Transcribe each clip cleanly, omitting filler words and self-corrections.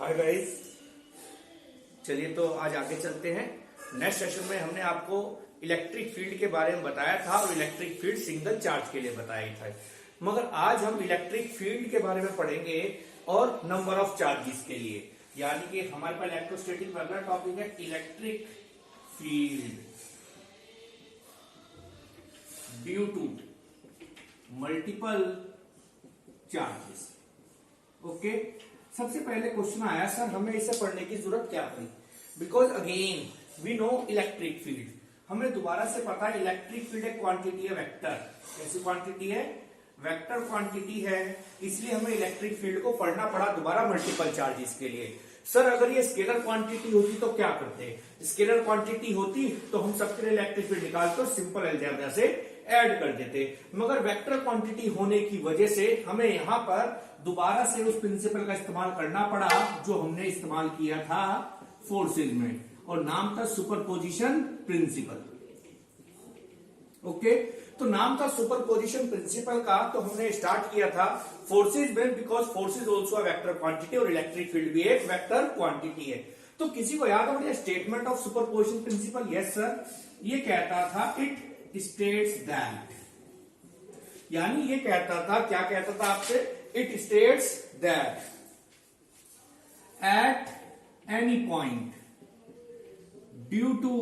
Hi guys, चलिए तो आज आगे चलते हैं। नेक्स्ट सेशन में हमने आपको इलेक्ट्रिक फील्ड के बारे में बताया था और इलेक्ट्रिक फील्ड सिंगल चार्ज के लिए बताया था, मगर आज हम इलेक्ट्रिक फील्ड के बारे में पढ़ेंगे और नंबर ऑफ चार्जेस के लिए। यानी कि हमारे पास इलेक्ट्रोस्टैटिक में अगला टॉपिक है electric field due to multiple charges. Okay, सबसे पहले क्वेश्चन आया सर हमें इसे पढ़ने की जरूरत क्या पड़ी? Because again we know electric field, हमें दोबारा से पता है इलेक्ट्रिक फील्ड एक क्वांटिटी है, वेक्टर। कैसी क्वांटिटी है? वेक्टर क्वांटिटी है, इसलिए हमें इलेक्ट्रिक फील्ड को पढ़ना पड़ा दोबारा मल्टीपल चार्जेस के लिए। सर अगर ये स्केलर क्वांटिटी होती तो क्या करते? स्केलर क्वांटिटी होती तो हम सबके लिए इलेक्ट्रिक फील्ड निकालते और सिंपल अलजेब्रा से ऐड कर देते, मगर वेक्टर क्वांटिटी होने की वजह से हमें यहां पर दोबारा से उस प्रिंसिपल का इस्तेमाल करना पड़ा जो हमने इस्तेमाल किया था फोर्सेज में, और नाम था सुपरपोजिशन प्रिंसिपल। ओके, तो नाम था सुपरपोजिशन प्रिंसिपल का, तो हमने स्टार्ट किया था फोर्सेज में, because forces also vector quantity और इलेक्ट्रिक फील्ड भी एक वेक्टर क्वांटिटी है। तो किसी को याद है statement of superposition principal? Yes sir, ये कहता था इट स्टेट्स दैट, यानी ये कहता था, क्या कहता था आपसे? It states that at any point due to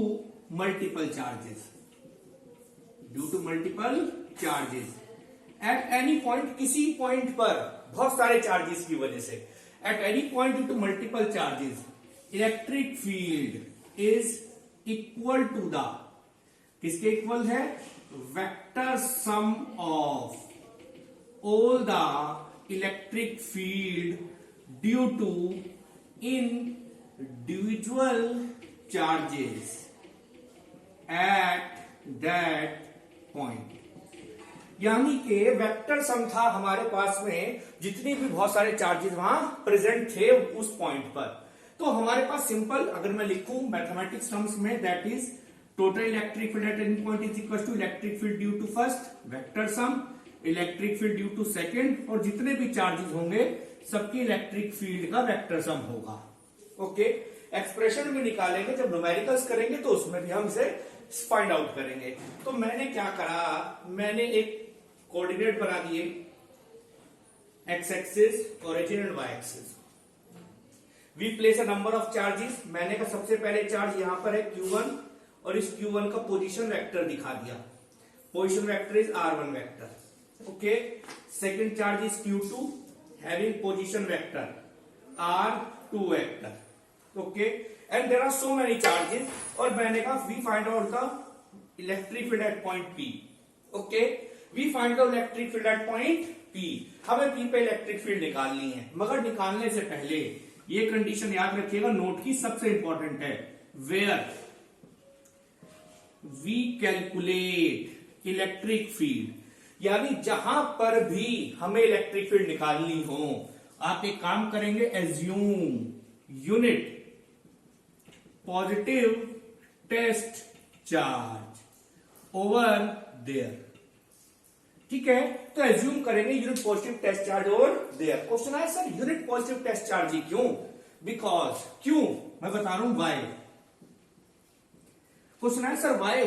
multiple charges, due to multiple charges at any point, किसी पॉइंट पर बहुत सारे चार्जेस की वजह से, at any point due to multiple charges electric field is equal to the, किसके इक्वल है? Vector sum of all the electric field due to individual charges at that point. यानी कि वेक्टर सम था हमारे पास में, जितनी भी बहुत सारे चार्जेस वहां प्रेजेंट थे उस पॉइंट पर। तो हमारे पास सिंपल अगर मैं लिखूं मैथमेटिक्स टर्म्स में, that is total electric field at any point is equal to electric field due to first vector sum, electric field due to second, और जितने भी चार्जेस होंगे सबकी इलेक्ट्रिक फील्ड का वेक्टर सम होगा। ओके, एक्सप्रेशन में निकालेंगे, जब न्यूमेरिकल्स करेंगे तो उसमें भी हम इसे फाइंड आउट करेंगे। तो मैंने क्या करा, मैंने एक कोऑर्डिनेट बना दिए, X axis, origin and Y axis. We place a number of charges. मैंने कहा सबसे पहले चार्ज यहां पर है Q1, और इस Q1 का पोजीशन वेक्टर दिखा दिया, position vector is R1 vector. Okay, second charge is Q2 having position vector R2 vector. Okay, and there are so many charges, और मैंने कहा we find out the electric field at point P। Okay, we find out electric field at point P। हमें P पे electric field निकालनी है, मगर निकालने से पहले ये कंडीशन याद रखिएगा, नोट की सबसे इंपॉर्टेंट है, where we calculate electric field, यानी जहां पर भी हमें इलेक्ट्रिक फील्ड निकालनी हो, आप एक काम करेंगे, assume unit positive test charge over there. ठीक है, तो एज्यूम करेंगे unit positive test charge over there. Question आया sir unit positive test charge ही क्यों? बिकॉज, क्यों मैं बता रहा हूं वाई। क्वेश्चन है सर वाई,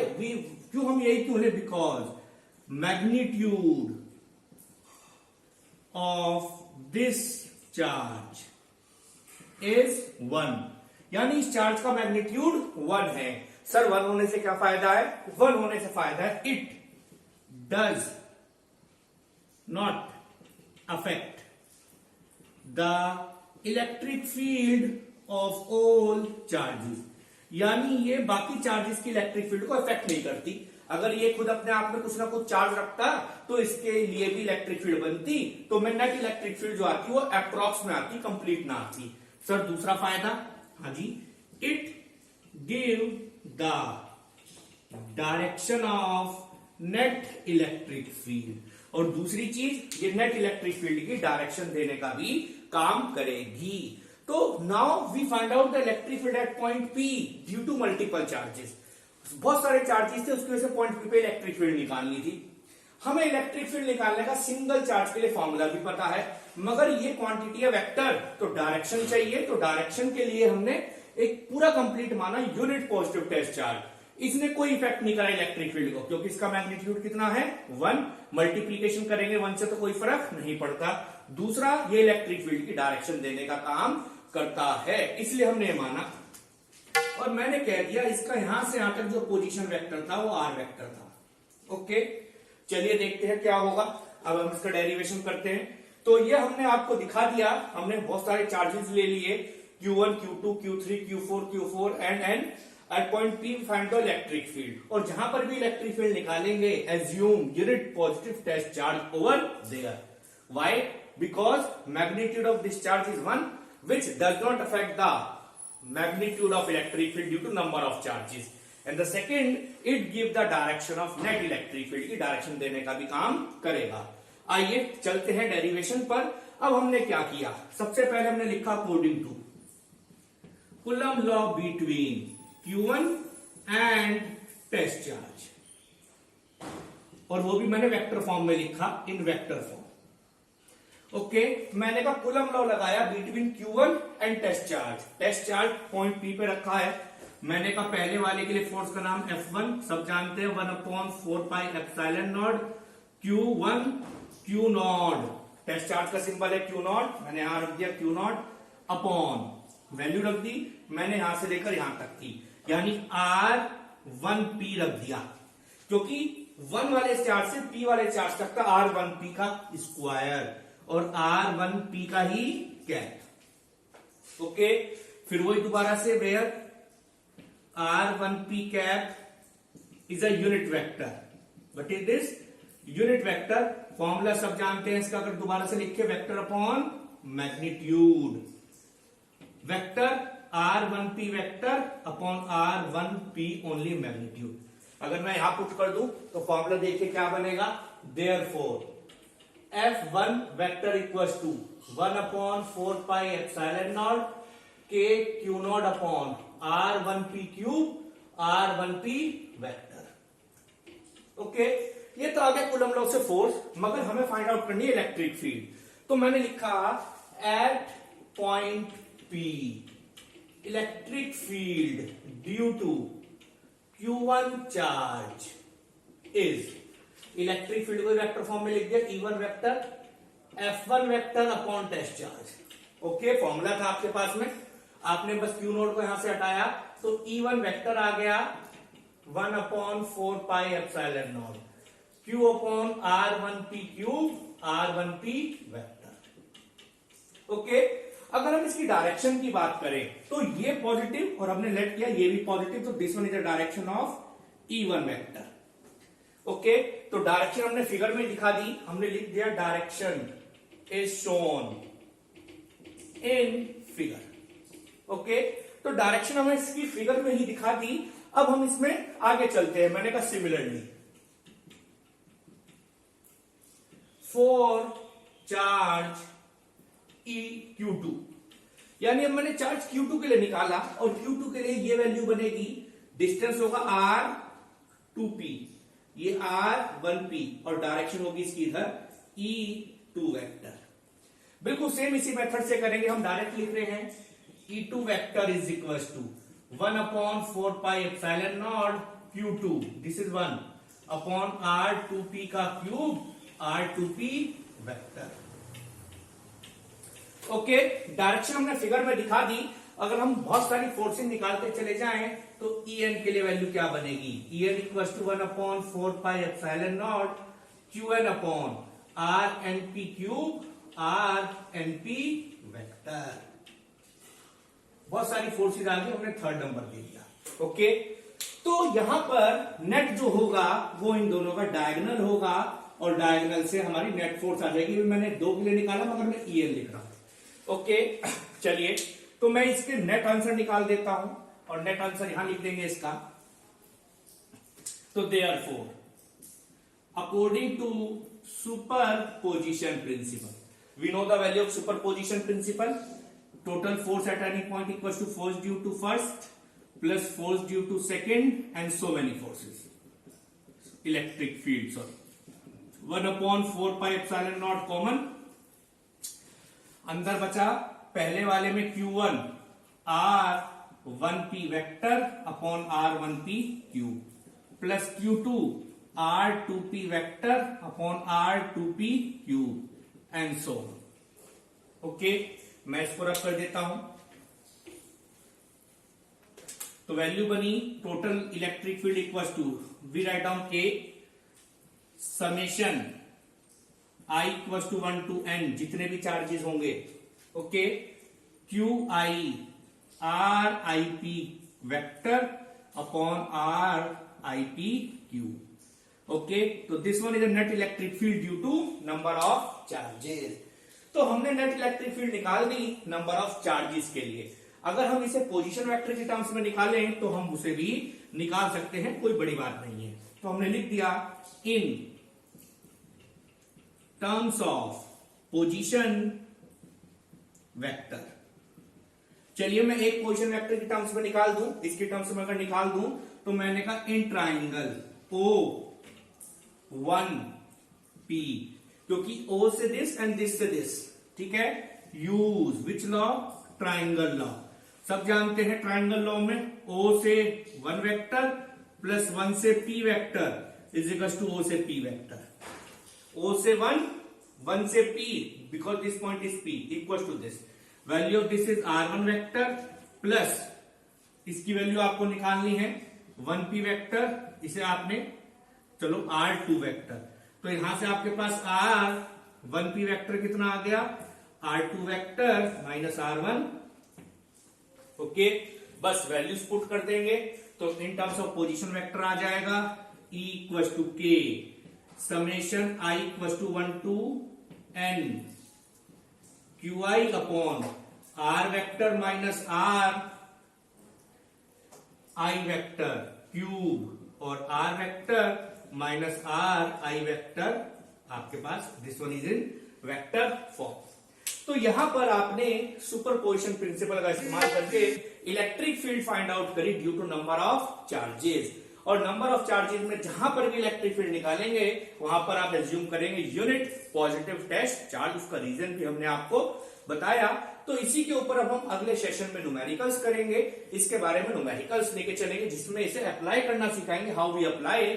क्यों हम यही क्यों है? Because magnitude of this charge is 1, यानी इस चार्ज का मैग्नीट्यूड 1 है। सर 1 होने से क्या फायदा है? 1 होने से फायदा है it does not affect the electric field of all charges, यानी ये बाकी चार्जेस की इलेक्ट्रिक फील्ड को अफेक्ट नहीं करती। अगर ये खुद अपने आप में कुछ ना कुछ चार्ज रखता तो इसके लिए भी इलेक्ट्रिक फील्ड बनती, तो मैं नेट इलेक्ट्रिक फील्ड जो आती वो अप्रॉक्स में आती, कंप्लीट ना आती। सर दूसरा फायदा, हाँ जी, it give the direction of net electric field, और दूसरी चीज ये नेट इलेक्ट्रिक फील्ड की डायरेक्शन देने का भी काम करेगी। तो now we find out the electric field at point P due to multiple charges. बहुत सारे चार्जेस थे, उसकी वजह से पॉइंट P पे इलेक्ट्रिक फील्ड निकालनी थी। हमें इलेक्ट्रिक फील्ड निकालने का सिंगल चार्ज के लिए फॉर्मूला भी पता है, मगर ये क्वांटिटी है वेक्टर, तो डायरेक्शन चाहिए। तो डायरेक्शन के लिए हमने एक पूरा कंप्लीट माना यूनिट पॉजिटिव टेस्ट चार्ज। इसने कोई इफेक्ट नहीं करा इलेक्ट्रिक फील्ड को, क्योंकि इसका मैग्नीट्यूड कितना है 1, मल्टीप्लीकेशन करेंगे 1 से तो कोई फर्क नहीं पड़ता। दूसरा, ये इलेक्ट्रिक फील्ड की डायरेक्शन देने का काम करता है, इसलिए हमने माना। और मैंने कह दिया इसका यहां से यहां तक जो पोजीशन वेक्टर था वो आर वेक्टर था। ओके, चलिए देखते हैं क्या होगा। अब हम इसका डेरिवेशन करते हैं। तो ये हमने आपको दिखा दिया, हमने बहुत सारे चार्जेस ले लिए Q1, Q2, Q3, Q4 and at point P find the electric field. और जहां पर भी इलेक्ट्रिक फील्ड निकालेंगे assume unit positive test charge over there. Why? Because magnitude of this charge is 1 which does not affect the magnitude of electric field due to number of charges, and the second, it give the direction of net electric field की direction देने का भी काम करेगा। आइए चलते हैं derivation पर। अब हमने क्या किया, सबसे पहले हमने लिखा according to Coulomb law between Q1 and test charge, और वो भी मैंने वेक्टर फॉर्म में लिखा, इन वेक्टर फॉर्म। ओके, मैंने कहा कूलम लॉ लगाया between Q1 and test charge. Test charge point P पे रखा है। मैंने कहा पहले वाले के लिए फोर्स का नाम F1 सब जानते हैं, 1/4 pi epsilon naught Q1 Q naught. Test charge का सिंबल है Q नॉट, मैंने यहां रख दिया Q नॉट अपॉन वैल्यू रख दी मैंने यहां से लेकर यहां तक की, यानी R1P रख दिया, क्योंकि 1 वाले चार्ज से P वाले चार्ज तक का R1P का स्क्वायर और R1P का ही कैप। ओके, फिर वही दोबारा से where R1P cap is a unit vector. What is this? Unit vector. Formula सब जानते हैं इसका, अगर दोबारा से लिखे vector upon magnitude. Vector R1P vector upon R1P only magnitude. अगर मैं यहां पुट कर दूं तो फॉर्मूला देखिए क्या बनेगा, therefore F1 vector equals to 1/4 pi epsilon naught K Q naught upon R1P cube R1P vector. Okay, ये तो आ गया कूलम लॉ से फोर्स, मगर हमें फाइंड आउट करनी है इलेक्ट्रिक फील्ड। तो मैंने लिखा at point P electric field due to Q1 charge is, electric field को वेक्टर फॉर्म में लिख दिया, E1 vector F1 vector upon test charge. Okay, formula था आपके पास में, आपने बस Q नोट को यहां से हटाया तो E1 वेक्टर आ गया 1/4 pi epsilon not Q upon R1P cube R1P vector. Okay, अगर हम इसकी डायरेक्शन की बात करें तो ये पॉजिटिव और हमने लेट किया ये भी पॉजिटिव, तो this one is the direction of E1 vector. Okay, तो डायरेक्शन हमने फिगर में दिखा दी, हमने लिख दिया direction is shown in figure. Okay, तो डायरेक्शन हमें इसकी फिगर में ही दिखा दी। अब हम इसमें आगे चलते हैं। मैंने कहा सिमिलरली फॉर चार्ज EQ2, यानी अब मैंने चार्ज Q2 के लिए निकाला और Q2 के लिए ये वैल्यू बनेगी, डिस्टेंस होगा R2P, ये R1P और डायरेक्शन होगी इसकी इधर E2 वेक्टर। बिल्कुल सेम इसी मेथड से करेंगे, हम डायरेक्ट लिख रहे हैं E2 vector is equal to 1/4 pi epsilon naught Q2, this is 1 upon R2P का cube R2P vector. Okay, direction हमने फिगर में दिखा दी। अगर हम बहुत सारी फोर्सेस निकालते चले जाएं तो En के लिए वैल्यू क्या बनेगी, En equal to 1/4 pi epsilon naught Qn upon RnP cube RnP vector. बहुत सारी फोर्सेस आ गई, हमने थर्ड नंबर ले लिया। ओके, तो यहां पर नेट जो होगा वो इन दोनों का डायगोनल होगा और डायगोनल से हमारी नेट फोर्स आ जाएगी। मैंने 2 के लिए निकाला मगर मैं En लिख रहा हूं। ओके, चलिए तो मैं इसके नेट आंसर निकाल देता हूं और नेट आंसर यहां लिख देंगे इसका। तो therefore according to superposition principle, we know the value of superposition principle, total force at any point equals to force due to first plus force due to second and so many forces, electric field sorry 1/4πε0 common, अंदर बचा पहले वाले में Q1 R1P vector upon R1P cube plus Q2 R2P vector upon R2P cube and so on. Okay, मैं इसको rub कर देता हूं। तो वैल्यू बनी total electric field equal to, we write down K summation I equal to 1 to n, जितने भी charges होंगे, okay, Q I R I P vector upon R I P cube. Okay, तो this one is a net electric field due to number of charges. तो हमने net electric field निकाल the number of charges के लिए। अगर हम इसे position vector के टर्म्स में निकालें तो हम उसे भी निकाल सकते हैं, कोई बड़ी बात नहीं है। तो हमने लिख दिया इन टर्म्स ऑफ पोजीशन वेक्टर। चलिए मैं एक पोजीशन वेक्टर के टर्म्स में निकाल दूं, इसके टर्म्स में अगर निकाल दूं तो मैंने कहा इन ट्राइंगल O1P, क्योंकि O से दिस एंड दिस से दिस, ठीक है। Use which law? Triangle law. सब जानते हैं ट्राइंगल लॉ में O से 1 वेक्टर प्लस 1 से P vector is equal to O से P वेक्टर। O से 1 से P, because this point is P, equal to this value of this is R1 vector plus इसकी वैल्यू आपको निकालनी है 1P वेक्टर, इसे आपने चलो R2 वेक्टर। तो यहां से आपके पास R1P वेक्टर कितना आ गया? R2 vector minus R1। Okay, बस वैल्यूज पुट कर देंगे तो in terms of position vector आ जाएगा E equal to K summation I equal to 1 to n QI upon R vector minus R I vector cube और R vector minus R I vector आपके पास this one is in vector form. तो यहां पर आपने superposition principle का इस्तेमाल करके इलेक्ट्रिक फील्ड फाइंड आउट करी due to number of charges. और नंबर ऑफ चार्जेस में जहां पर भी इलेक्ट्रिक फील्ड निकालेंगे वहां पर आप एज्यूम करेंगे यूनिट पॉजिटिव डैश चार्ज। उसका रीजन भी हमने आपको बताया। तो इसी के ऊपर अब हम अगले सेशन में न्यूमेरिकल्स करेंगे, इसके बारे में न्यूमेरिकल्स लेके चलेंगे जिसमें इसे अप्लाई करना सिखाएंगे, how we apply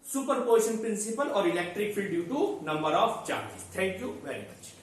superposition principle और electric field due to number of charges. Thank you very much.